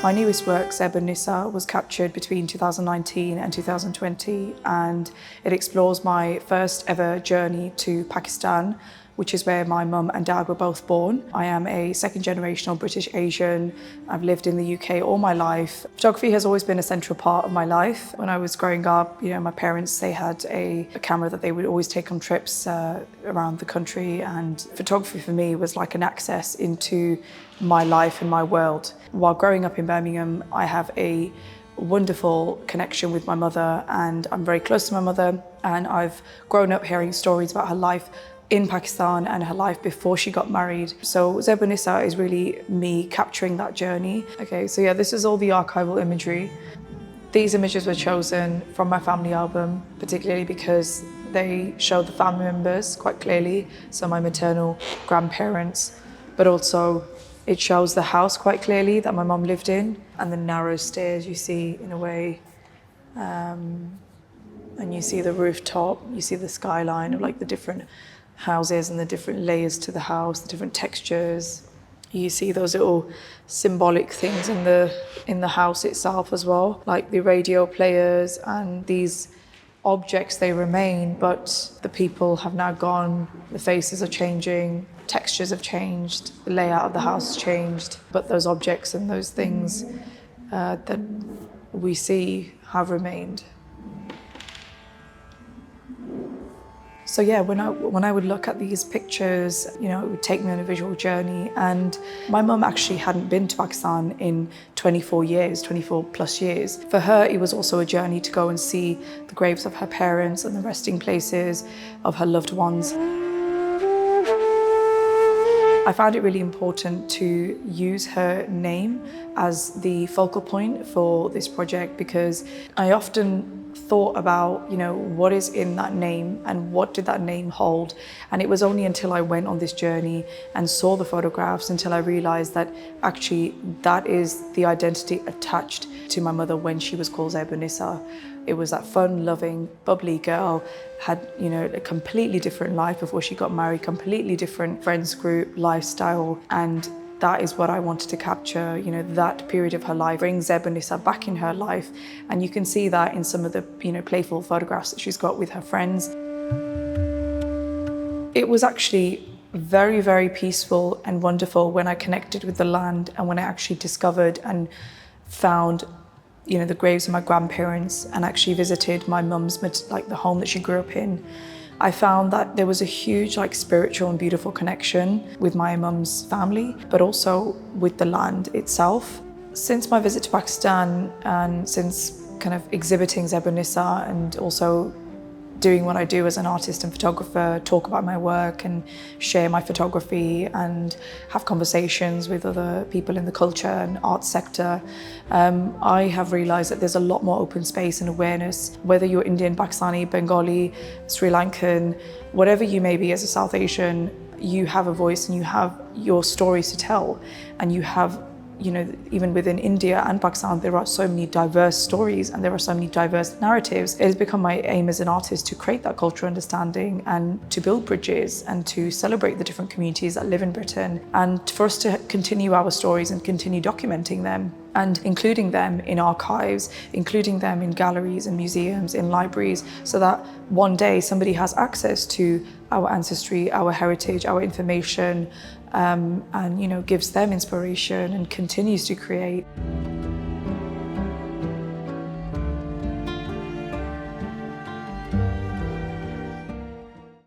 My newest work, Zaibunnisa, was captured between 2019 and 2020, and it explores my first ever journey to Pakistan, which is where my mum and dad were both born. I am a second generational British Asian. I've lived in the UK all my life. Photography has always been a central part of my life. When I was growing up, my parents, they had a camera that they would always take on trips around the country, and photography for me was like an access into my life and my world. While growing up in Birmingham, I have a wonderful connection with my mother, and I'm very close to my mother, and I've grown up hearing stories about her life in Pakistan and her life before she got married. So Zaibunnisa is really me capturing that journey. Okay, so yeah, this is all the archival imagery. These images were chosen from my family album, particularly because they show the family members quite clearly, so my maternal grandparents, but also it shows the house quite clearly that my mum lived in, and the narrow stairs you see in a way, and you see the rooftop, you see the skyline of like the different houses and the different layers to the house, the different textures. You see those little symbolic things in the house itself as well, like the radio players, and these objects, they remain, but the people have now gone, the faces are changing, textures have changed, the layout of the house has changed, but those objects and those things that we see have remained. So yeah, when I would look at these pictures, it would take me on a visual journey. And my mum actually hadn't been to Pakistan in 24 plus years. For her, it was also a journey to go and see the graves of her parents and the resting places of her loved ones. I found it really important to use her name as the focal point for this project, because I often thought about, what is in that name and what did that name hold? And it was only until I went on this journey and saw the photographs until I realized that actually that is the identity attached to my mother when she was called Zaibunnisa. It was that fun, loving, bubbly girl, had, a completely different life before she got married, completely different friends group, lifestyle, and that is what I wanted to capture, that period of her life, bring Zaibunnisa back in her life. And you can see that in some of the, playful photographs that she's got with her friends. It was actually very, very peaceful and wonderful when I connected with the land and when I actually discovered and found the graves of my grandparents and actually visited my mum's, the home that she grew up in. I found that there was a huge spiritual and beautiful connection with my mum's family, but also with the land itself. Since my visit to Pakistan and since kind of exhibiting Zaibunnisa and also doing what I do as an artist and photographer, talk about my work and share my photography and have conversations with other people in the culture and art sector, I have realized that there's a lot more open space and awareness, whether you're Indian, Pakistani, Bengali, Sri Lankan, whatever you may be as a South Asian, you have a voice and you have your stories to tell, and you have even within India and Pakistan, there are so many diverse stories and there are so many diverse narratives. It has become my aim as an artist to create that cultural understanding and to build bridges and to celebrate the different communities that live in Britain, and for us to continue our stories and continue documenting them and including them in archives, including them in galleries and museums, in libraries, so that one day somebody has access to our ancestry, our heritage, our information, and gives them inspiration and continues to create.